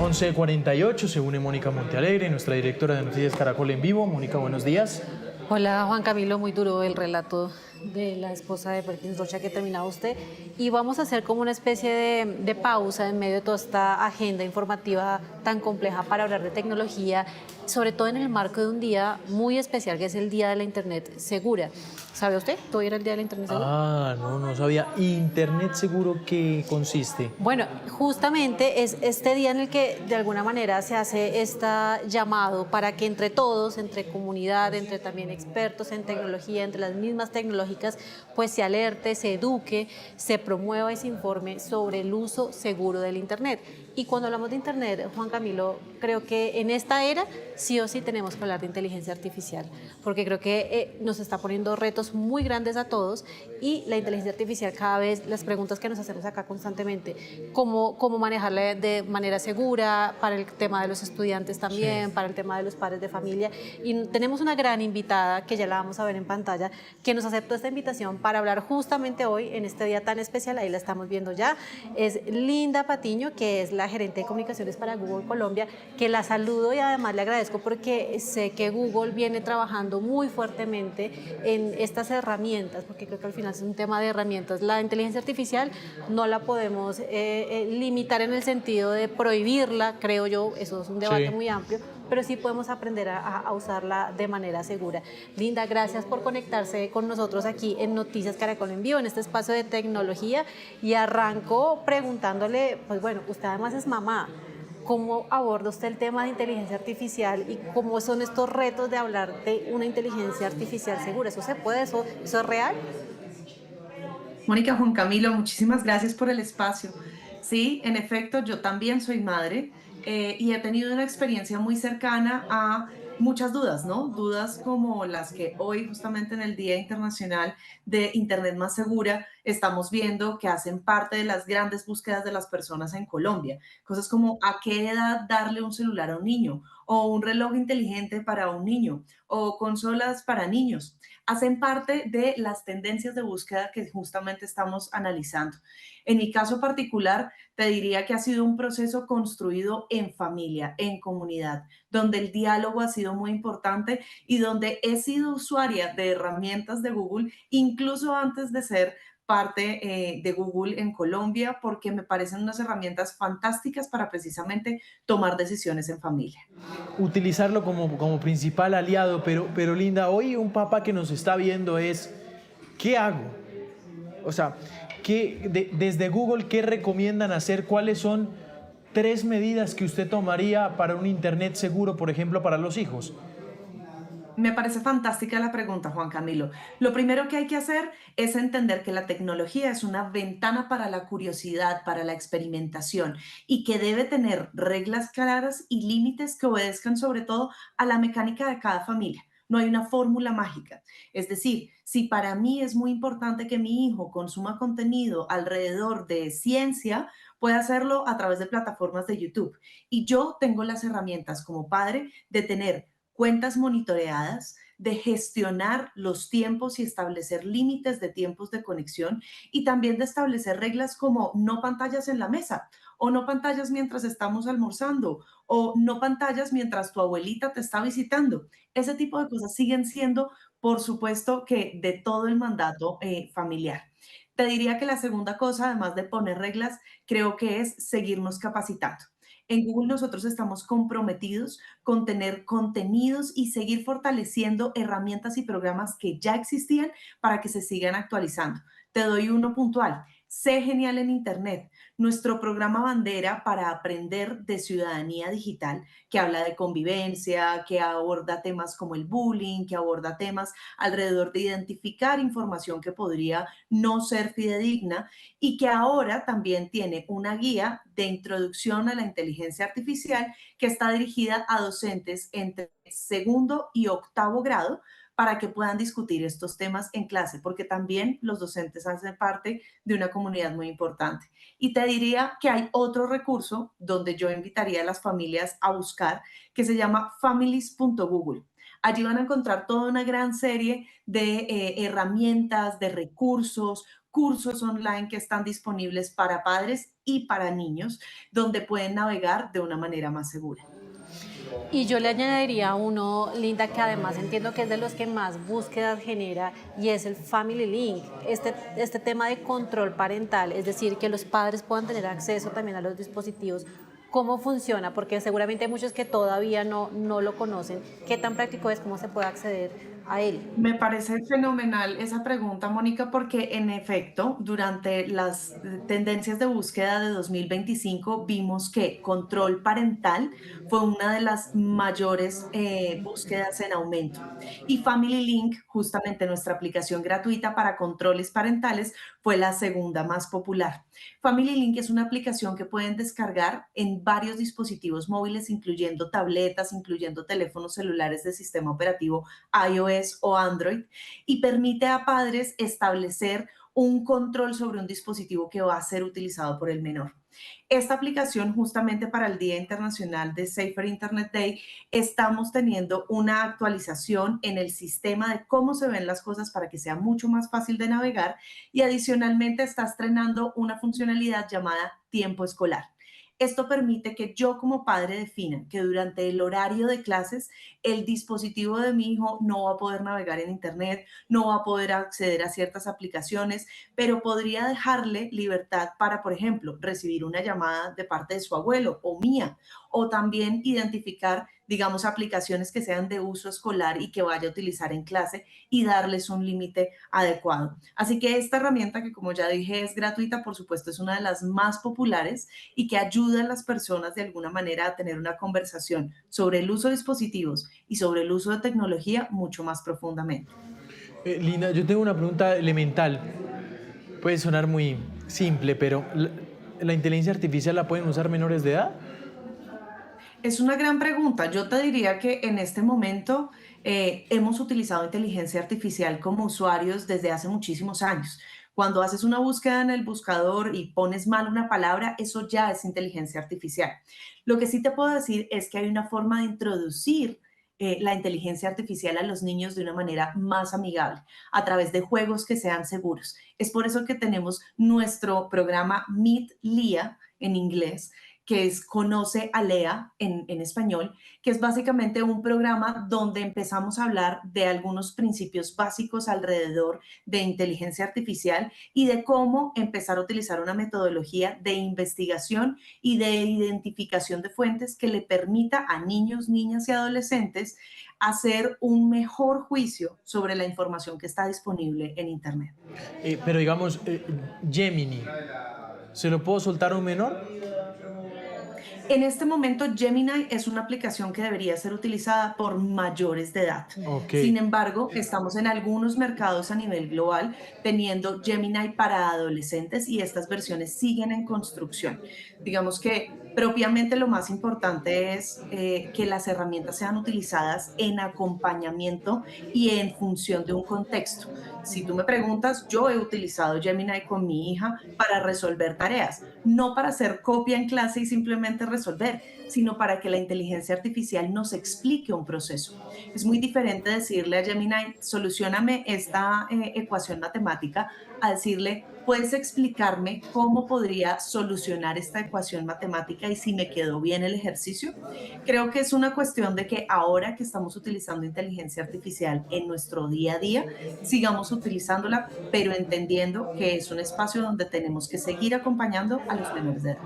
11:48, se une Mónica Montealegre, nuestra directora de Noticias Caracol en vivo. Mónica, buenos días. Hola Juan Camilo, muy duro el relato de la esposa de Perkins Rocha que terminaba usted, y vamos a hacer como una especie de pausa en medio de toda esta agenda informativa tan compleja para hablar de tecnología, sobre todo en el marco de un día muy especial que es el Día de la Internet Segura. ¿Sabe usted? ¿Hoy era el Día de la Internet Segura? No sabía. ¿Internet seguro qué consiste? Bueno, justamente es este día en el que de alguna manera se hace este llamado para que entre todos, entre comunidad, entre también expertos en tecnología, entre las mismas tecnológicas, pues se alerte, se eduque, se promueva y se informe sobre el uso seguro del Internet. Y cuando hablamos de Internet, Juan Camilo, creo que en esta era sí o sí tenemos que hablar de inteligencia artificial, porque creo que nos está poniendo retos muy grandes a todos, y la inteligencia artificial cada vez, las preguntas que nos hacemos acá constantemente, cómo manejarla de manera segura, para el tema de los estudiantes también, Sí. para el tema de los padres de familia. Y tenemos una gran invitada, que ya la vamos a ver en pantalla, que nos aceptó esta invitación para hablar justamente hoy, en este día tan especial. Ahí la estamos viendo ya. Es Linda Patiño, que es la gerente de comunicaciones para Google Colombia, que la saludo y además le agradezco porque sé que Google viene trabajando muy fuertemente en estas herramientas, porque creo que al final es un tema de herramientas. La inteligencia artificial no la podemos limitar en el sentido de prohibirla, creo yo, eso es un debate Sí. muy amplio, pero sí podemos aprender a usarla de manera segura. Linda, gracias por conectarse con nosotros aquí en Noticias Caracol en Vivo, en este espacio de tecnología, y arranco preguntándole, pues bueno, usted además es mamá. ¿Cómo aborda usted el tema de inteligencia artificial y cómo son estos retos de hablar de una inteligencia artificial segura? ¿Eso se puede? ¿Eso es real? Mónica, Juan Camilo, muchísimas gracias por el espacio. Sí, en efecto, yo también soy madre y he tenido una experiencia muy cercana a muchas dudas, ¿no? Dudas como las que hoy, justamente en el Día Internacional de Internet Más Segura, estamos viendo que hacen parte de las grandes búsquedas de las personas en Colombia. Cosas como a qué edad darle un celular a un niño, o un reloj inteligente para un niño, o consolas para niños, hacen parte de las tendencias de búsqueda que justamente estamos analizando. En mi caso particular, te diría que ha sido un proceso construido en familia, en comunidad, donde el diálogo ha sido muy importante y donde he sido usuaria de herramientas de Google, incluso antes de ser parte de Google en Colombia, porque me parecen unas herramientas fantásticas para precisamente tomar decisiones en familia. Utilizarlo como principal aliado, pero Linda, hoy un papá que nos está viendo es, ¿qué hago? O sea, desde Google, ¿qué recomiendan hacer? ¿Cuáles son 3 medidas que usted tomaría para un Internet seguro, por ejemplo, para los hijos? Me parece fantástica la pregunta, Juan Camilo. Lo primero que hay que hacer es entender que la tecnología es una ventana para la curiosidad, para la experimentación, y que debe tener reglas claras y límites que obedezcan sobre todo a la mecánica de cada familia. No hay una fórmula mágica. Es decir, si para mí es muy importante que mi hijo consuma contenido alrededor de ciencia, puede hacerlo a través de plataformas de YouTube. Y yo tengo las herramientas como padre de tener cuentas monitoreadas, de gestionar los tiempos y establecer límites de tiempos de conexión, y también de establecer reglas como no pantallas en la mesa, o no pantallas mientras estamos almorzando, o no pantallas mientras tu abuelita te está visitando. Ese tipo de cosas siguen siendo, por supuesto, que de todo el mandato familiar. Te diría que la segunda cosa, además de poner reglas, creo que es seguirnos capacitando. En Google nosotros estamos comprometidos con tener contenidos y seguir fortaleciendo herramientas y programas que ya existían para que se sigan actualizando. Te doy uno puntual. Sé genial en Internet. Nuestro programa bandera para aprender de ciudadanía digital, que habla de convivencia, que aborda temas como el bullying, que aborda temas alrededor de identificar información que podría no ser fidedigna, y que ahora también tiene una guía de introducción a la inteligencia artificial que está dirigida a docentes entre segundo y octavo grado para que puedan discutir estos temas en clase, porque también los docentes hacen parte de una comunidad muy importante. Y te diría que hay otro recurso donde yo invitaría a las familias a buscar, que se llama families.google. Allí van a encontrar toda una gran serie de herramientas, de recursos, cursos online que están disponibles para padres y para niños, donde pueden navegar de una manera más segura. Y yo le añadiría uno, Linda, que además entiendo que es de los que más búsquedas genera y es el Family Link, este tema de control parental, es decir, que los padres puedan tener acceso también a los dispositivos. ¿Cómo funciona? Porque seguramente hay muchos que todavía no lo conocen. ¿Qué tan práctico es? ¿Cómo se puede acceder a él? Me parece fenomenal esa pregunta, Mónica, porque en efecto, durante las tendencias de búsqueda de 2025 vimos que control parental fue una de las mayores búsquedas en aumento. Y Family Link, justamente nuestra aplicación gratuita para controles parentales, fue la segunda más popular. Family Link es una aplicación que pueden descargar en varios dispositivos móviles, incluyendo tabletas, incluyendo teléfonos celulares de sistema operativo iOS o Android, y permite a padres establecer un control sobre un dispositivo que va a ser utilizado por el menor. Esta aplicación, justamente para el Día Internacional de Safer Internet Day, estamos teniendo una actualización en el sistema de cómo se ven las cosas para que sea mucho más fácil de navegar y adicionalmente está estrenando una funcionalidad llamada tiempo escolar. Esto permite que yo como padre defina que durante el horario de clases el dispositivo de mi hijo no va a poder navegar en Internet, no va a poder acceder a ciertas aplicaciones, pero podría dejarle libertad para, por ejemplo, recibir una llamada de parte de su abuelo o mía, o también identificar, digamos, aplicaciones que sean de uso escolar y que vaya a utilizar en clase y darles un límite adecuado. Así que esta herramienta, que como ya dije es gratuita, por supuesto es una de las más populares y que ayuda a las personas de alguna manera a tener una conversación sobre el uso de dispositivos y sobre el uso de tecnología mucho más profundamente. Linda, yo tengo una pregunta elemental. Puede sonar muy simple, pero ¿la inteligencia artificial la pueden usar menores de edad? Es una gran pregunta. Yo te diría que en este momento hemos utilizado inteligencia artificial como usuarios desde hace muchísimos años. Cuando haces una búsqueda en el buscador y pones mal una palabra, eso ya es inteligencia artificial. Lo que sí te puedo decir es que hay una forma de introducir la inteligencia artificial a los niños de una manera más amigable, a través de juegos que sean seguros. Es por eso que tenemos nuestro programa Meet Lea en inglés, que es Conoce a Lea en español, que es básicamente un programa donde empezamos a hablar de algunos principios básicos alrededor de inteligencia artificial y de cómo empezar a utilizar una metodología de investigación y de identificación de fuentes que le permita a niños, niñas y adolescentes hacer un mejor juicio sobre la información que está disponible en Internet. Pero digamos, Gemini, ¿se lo puedo soltar a un menor? En este momento, Gemini es una aplicación que debería ser utilizada por mayores de edad. Ok. Sin embargo, estamos en algunos mercados a nivel global teniendo Gemini para adolescentes y estas versiones siguen en construcción. Digamos que propiamente lo más importante es que las herramientas sean utilizadas en acompañamiento y en función de un contexto. Si tú me preguntas, yo he utilizado Gemini con mi hija para resolver tareas, no para hacer copia en clase y simplemente resolver, sino para que la inteligencia artificial nos explique un proceso. Es muy diferente decirle a Gemini, solucioname esta ecuación matemática, a decirle, puedes explicarme cómo podría solucionar esta ecuación matemática y si me quedó bien el ejercicio. Creo que es una cuestión de que ahora que estamos utilizando inteligencia artificial en nuestro día a día, sigamos utilizándola, pero entendiendo que es un espacio donde tenemos que seguir acompañando a los menores de edad.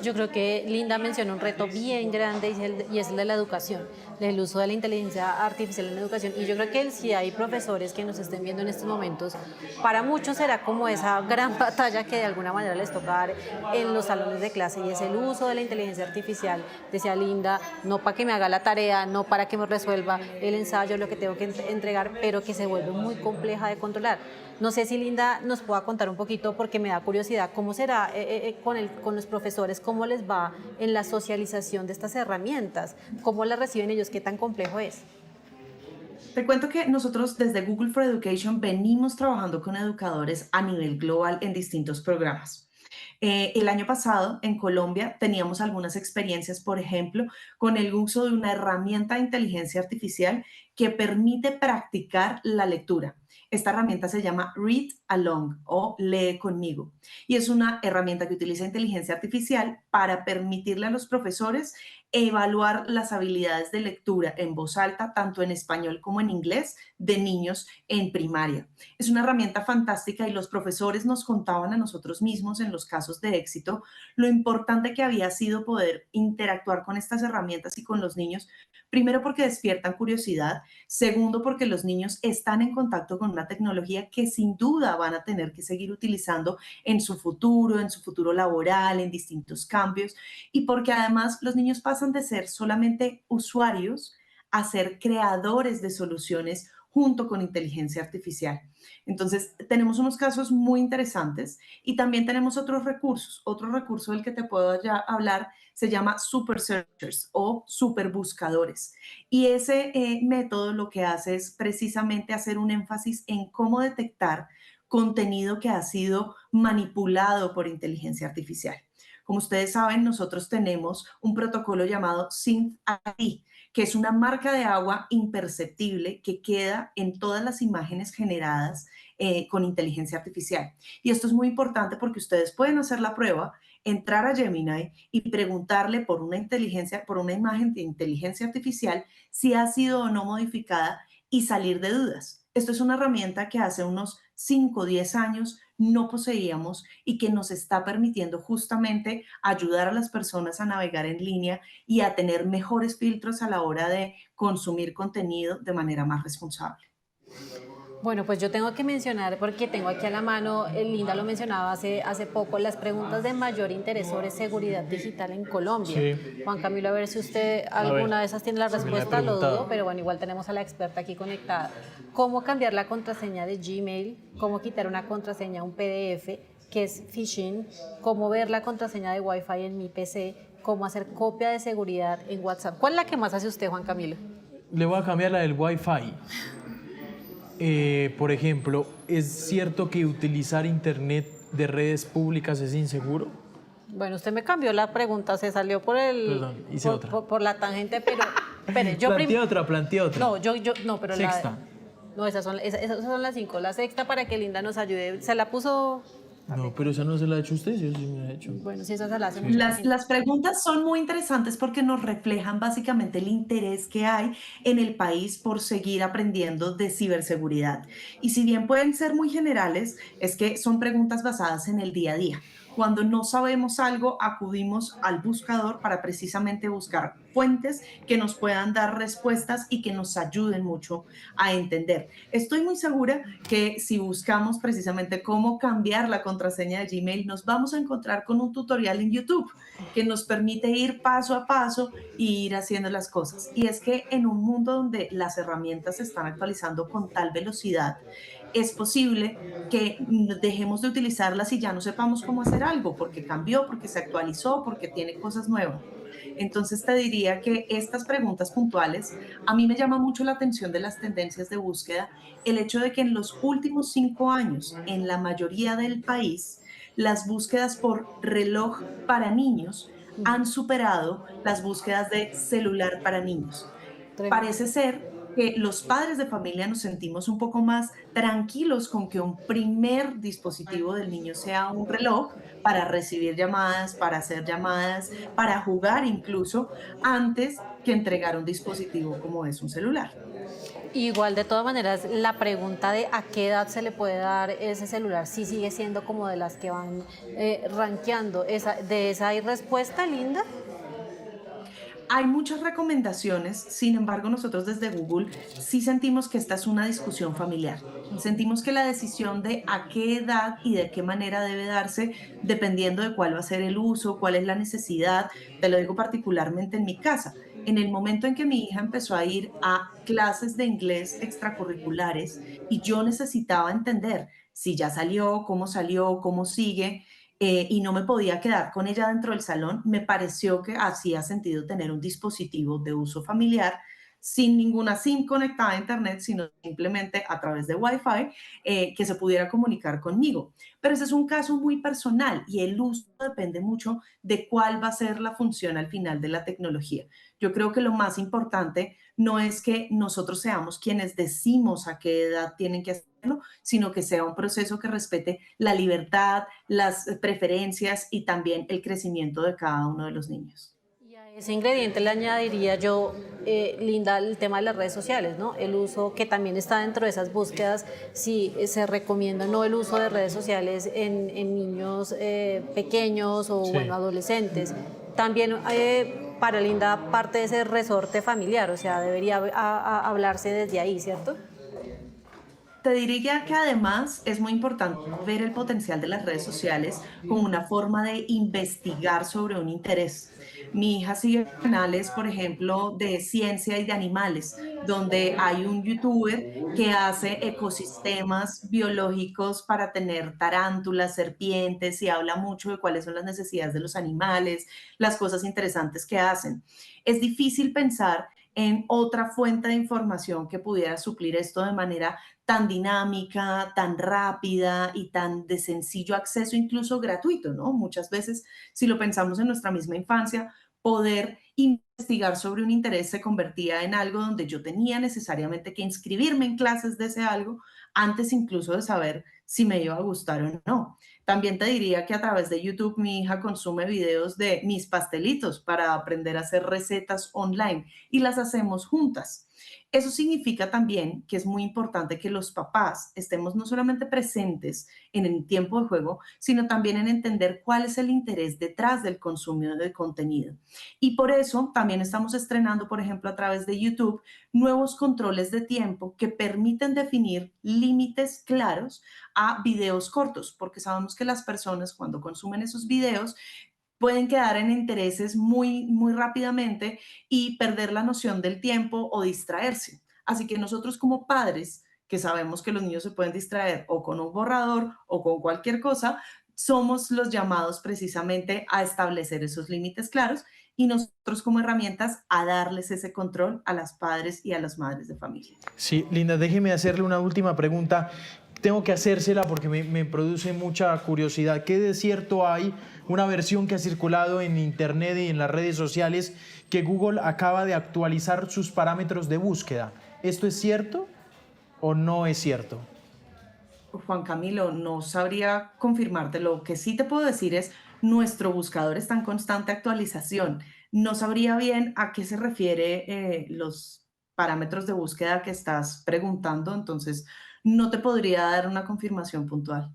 Yo creo que Linda mencionó un reto bien grande y es el de la educación, del uso de la inteligencia artificial en la educación. Y yo creo que si hay profesores que nos estén viendo en estos momentos, para muchos será como esa gran batalla que de alguna manera les toca dar en los salones de clase y es el uso de la inteligencia artificial, decía Linda, no para que me haga la tarea, no para que me resuelva el ensayo, lo que tengo que entregar, pero que se vuelve muy compleja de controlar. No sé si Linda nos pueda contar un poquito, porque me da curiosidad, cómo será con los profesores, cómo les va en la socialización de estas herramientas, cómo las reciben ellos, qué tan complejo es. Te cuento que nosotros desde Google for Education venimos trabajando con educadores a nivel global en distintos programas. El año pasado en Colombia teníamos algunas experiencias, por ejemplo, con el uso de una herramienta de inteligencia artificial que permite practicar la lectura. Esta herramienta se llama Read Along o Lee conmigo y es una herramienta que utiliza inteligencia artificial para permitirle a los profesores evaluar las habilidades de lectura en voz alta, tanto en español como en inglés, de niños en primaria. Es una herramienta fantástica y los profesores nos contaban a nosotros mismos en los casos de éxito lo importante que había sido poder interactuar con estas herramientas y con los niños, primero porque despiertan curiosidad, segundo porque los niños están en contacto con una tecnología que sin duda van a tener que seguir utilizando en su futuro laboral, en distintos cambios, y porque además los niños pasan de ser solamente usuarios a ser creadores de soluciones junto con inteligencia artificial. Entonces, tenemos unos casos muy interesantes y también tenemos otros recursos. Otro recurso del que te puedo ya hablar se llama Super Searchers o super buscadores. Y ese método lo que hace es precisamente hacer un énfasis en cómo detectar contenido que ha sido manipulado por inteligencia artificial. Como ustedes saben, nosotros tenemos un protocolo llamado SynthID, que es una marca de agua imperceptible que queda en todas las imágenes generadas con inteligencia artificial. Y esto es muy importante porque ustedes pueden hacer la prueba, entrar a Gemini y preguntarle por una inteligencia, por una imagen de inteligencia artificial, si ha sido o no modificada y salir de dudas. Esto es una herramienta que hace unos 5 o 10 años no poseíamos y que nos está permitiendo justamente ayudar a las personas a navegar en línea y a tener mejores filtros a la hora de consumir contenido de manera más responsable. Bueno, pues yo tengo que mencionar, porque tengo aquí a la mano, Linda lo mencionaba hace poco, las preguntas de mayor interés sobre seguridad digital en Colombia. Sí. Juan Camilo, a ver si usted alguna de esas tiene la me la he respuesta, lo preguntado. dudo, pero bueno, igual tenemos a la experta aquí conectada. ¿Cómo cambiar la contraseña de Gmail? ¿Cómo quitar una contraseña a un PDF que es phishing? ¿Cómo ver la contraseña de Wi-Fi en mi PC? ¿Cómo hacer copia de seguridad en WhatsApp? ¿Cuál es la que más hace usted, Juan Camilo? Le voy a cambiar la del Wi-Fi. Por ejemplo, ¿es cierto que utilizar internet de redes públicas es inseguro? Bueno, usted me cambió la pregunta, se salió por Perdón, hice otra. por la tangente, pero espere, yo Plantea otra. no, no, pero Sexta. no, esas son las 5. La sexta para que Linda nos ayude. Se la puso. No, pero esa no se la ha hecho usted, yo sí me la he hecho. Bueno, sí, esa se la hace mucho la gente. Las preguntas son muy interesantes porque nos reflejan básicamente el interés que hay en el país por seguir aprendiendo de ciberseguridad. Y si bien pueden ser muy generales, es que son preguntas basadas en el día a día. Cuando no sabemos algo, acudimos al buscador para precisamente buscar fuentes que nos puedan dar respuestas y que nos ayuden mucho a entender. Estoy muy segura que si buscamos precisamente cómo cambiar la contraseña de Gmail, nos vamos a encontrar con un tutorial en YouTube que nos permite ir paso a paso e ir haciendo las cosas. Y es que en un mundo donde las herramientas se están actualizando con tal velocidad, es posible que dejemos de utilizarlas y ya no sepamos cómo hacer algo, porque cambió, porque se actualizó, porque tiene cosas nuevas. Entonces te diría que estas preguntas puntuales, a mí me llama mucho la atención de las tendencias de búsqueda, el hecho de que en los últimos 5 años, en la mayoría del país, las búsquedas por reloj para niños han superado las búsquedas de celular para niños. Tremendo. Parece ser que los padres de familia nos sentimos un poco más tranquilos con que un primer dispositivo del niño sea un reloj para recibir llamadas, para hacer llamadas, para jugar incluso, antes que entregar un dispositivo como es un celular. Igual, de todas maneras, la pregunta de a qué edad se le puede dar ese celular sí sigue siendo como de las que van rankeando. ¿De esa hay respuesta, Linda? Hay muchas recomendaciones, sin embargo, nosotros desde Google sí sentimos que esta es una discusión familiar. Sentimos que la decisión de a qué edad y de qué manera debe darse, dependiendo de cuál va a ser el uso, cuál es la necesidad, te lo digo particularmente en mi casa. En el momento en que mi hija empezó a ir a clases de inglés extracurriculares y yo necesitaba entender si ya salió, cómo sigue, y no me podía quedar con ella dentro del salón, me pareció que hacía sentido tener un dispositivo de uso familiar sin ninguna SIM conectada a Internet, sino simplemente a través de Wi-Fi que se pudiera comunicar conmigo. Pero ese es un caso muy personal y el uso depende mucho de cuál va a ser la función al final de la tecnología. Yo creo que lo más importante no es que nosotros seamos quienes decimos a qué edad tienen que hacer sino que sea un proceso que respete la libertad, las preferencias y también el crecimiento de cada uno de los niños. Y a ese ingrediente le añadiría yo, Linda, el tema de las redes sociales, ¿no? El uso que también está dentro de esas búsquedas, si se recomienda no el uso de redes sociales en niños pequeños o Sí. bueno, adolescentes. También para Linda parte de ese resorte familiar, o sea, debería hablarse desde ahí, ¿cierto? Te diría que además es muy importante ver el potencial de las redes sociales como una forma de investigar sobre un interés. Mi hija sigue canales, por ejemplo, de ciencia y de animales, donde hay un youtuber que hace ecosistemas biológicos para tener tarántulas, serpientes y habla mucho de cuáles son las necesidades de los animales, las cosas interesantes que hacen. Es difícil pensar en otra fuente de información que pudiera suplir esto de manera tan dinámica, tan rápida y tan de sencillo acceso, incluso gratuito, ¿no? Muchas veces, si lo pensamos en nuestra misma infancia, poder investigar sobre un interés se convertía en algo donde yo tenía necesariamente que inscribirme en clases de ese algo antes incluso de saber si me iba a gustar o no. También te diría que a través de YouTube mi hija consume videos de mis pastelitos para aprender a hacer recetas online y las hacemos juntas. Eso significa también que es muy importante que los papás estemos no solamente presentes en el tiempo de juego, sino también en entender cuál es el interés detrás del consumo de contenido. Y por eso también estamos estrenando, por ejemplo, a través de YouTube, nuevos controles de tiempo que permiten definir límites claros a videos cortos, porque sabemos que las personas cuando consumen esos videos pueden quedar en intereses muy rápidamente y perder la noción del tiempo o distraerse. Así que nosotros como padres, que sabemos que los niños se pueden distraer o con un borrador o con cualquier cosa, somos los llamados precisamente a establecer esos límites claros y nosotros como herramientas a darles ese control a las padres y a las madres de familia. Sí, Linda, déjeme hacerle una última pregunta. Tengo que hacérsela porque me produce mucha curiosidad. ¿Qué de cierto hay? Una versión que ha circulado en internet y en las redes sociales que Google acaba de actualizar sus parámetros de búsqueda. ¿Esto es cierto o no es cierto? Juan Camilo, no sabría confirmarte. Lo que sí te puedo decir es, nuestro buscador está en constante actualización. No sabría bien a qué se refiere los parámetros de búsqueda que estás preguntando, entonces no te podría dar una confirmación puntual.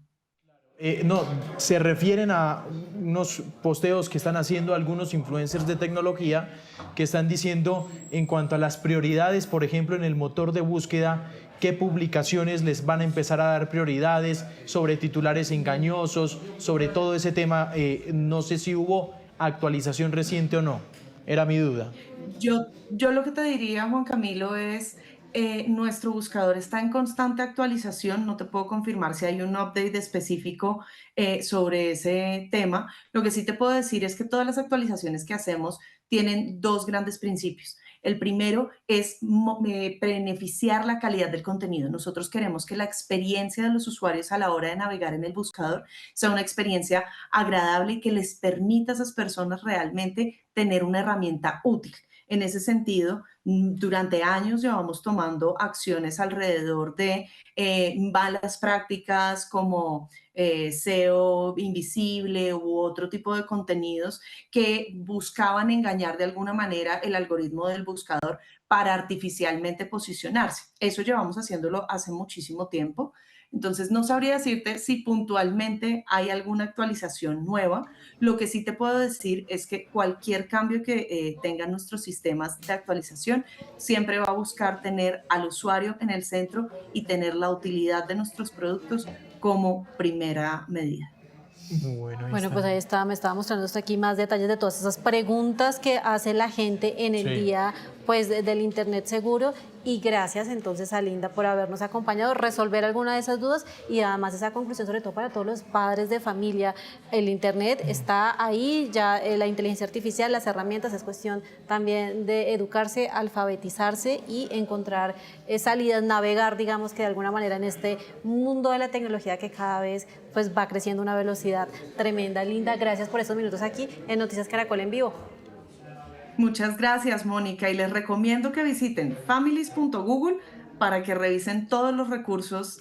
No, se refieren a unos posteos que están haciendo algunos influencers de tecnología que están diciendo en cuanto a las prioridades, por ejemplo, en el motor de búsqueda, qué publicaciones les van a empezar a dar prioridades sobre titulares engañosos, sobre todo ese tema. No sé si hubo actualización reciente o no. Era mi duda. Yo lo que te diría, Juan Camilo, es nuestro buscador está en constante actualización. No te puedo confirmar si hay un update específico sobre ese tema. Lo que sí te puedo decir es que todas las actualizaciones que hacemos tienen dos grandes principios. El primero es beneficiar la calidad del contenido. Nosotros queremos que la experiencia de los usuarios a la hora de navegar en el buscador sea una experiencia agradable y que les permita a esas personas realmente tener una herramienta útil. En ese sentido, durante años llevamos tomando acciones alrededor de malas prácticas como SEO invisible u otro tipo de contenidos que buscaban engañar de alguna manera el algoritmo del buscador para artificialmente posicionarse. Eso llevamos haciéndolo hace muchísimo tiempo. Entonces, no sabría decirte si puntualmente hay alguna actualización nueva. Lo que sí te puedo decir es que cualquier cambio que tengan nuestros sistemas de actualización siempre va a buscar tener al usuario en el centro y tener la utilidad de nuestros productos como primera medida. Bueno, ahí Bueno, está. pues ahí está, me estaba mostrando hasta aquí más detalles de todas esas preguntas que hace la gente en el Sí. día pues del Internet seguro, y gracias entonces a Linda por habernos acompañado, resolver alguna de esas dudas y además esa conclusión sobre todo para todos los padres de familia. El Internet está ahí, ya la inteligencia artificial, las herramientas, es cuestión también de educarse, alfabetizarse y encontrar salidas, navegar, digamos que de alguna manera en este mundo de la tecnología que cada vez pues va creciendo a una velocidad tremenda. Linda, gracias por estos minutos aquí en Noticias Caracol en vivo. Muchas gracias, Mónica, y les recomiendo que visiten families.google para que revisen todos los recursos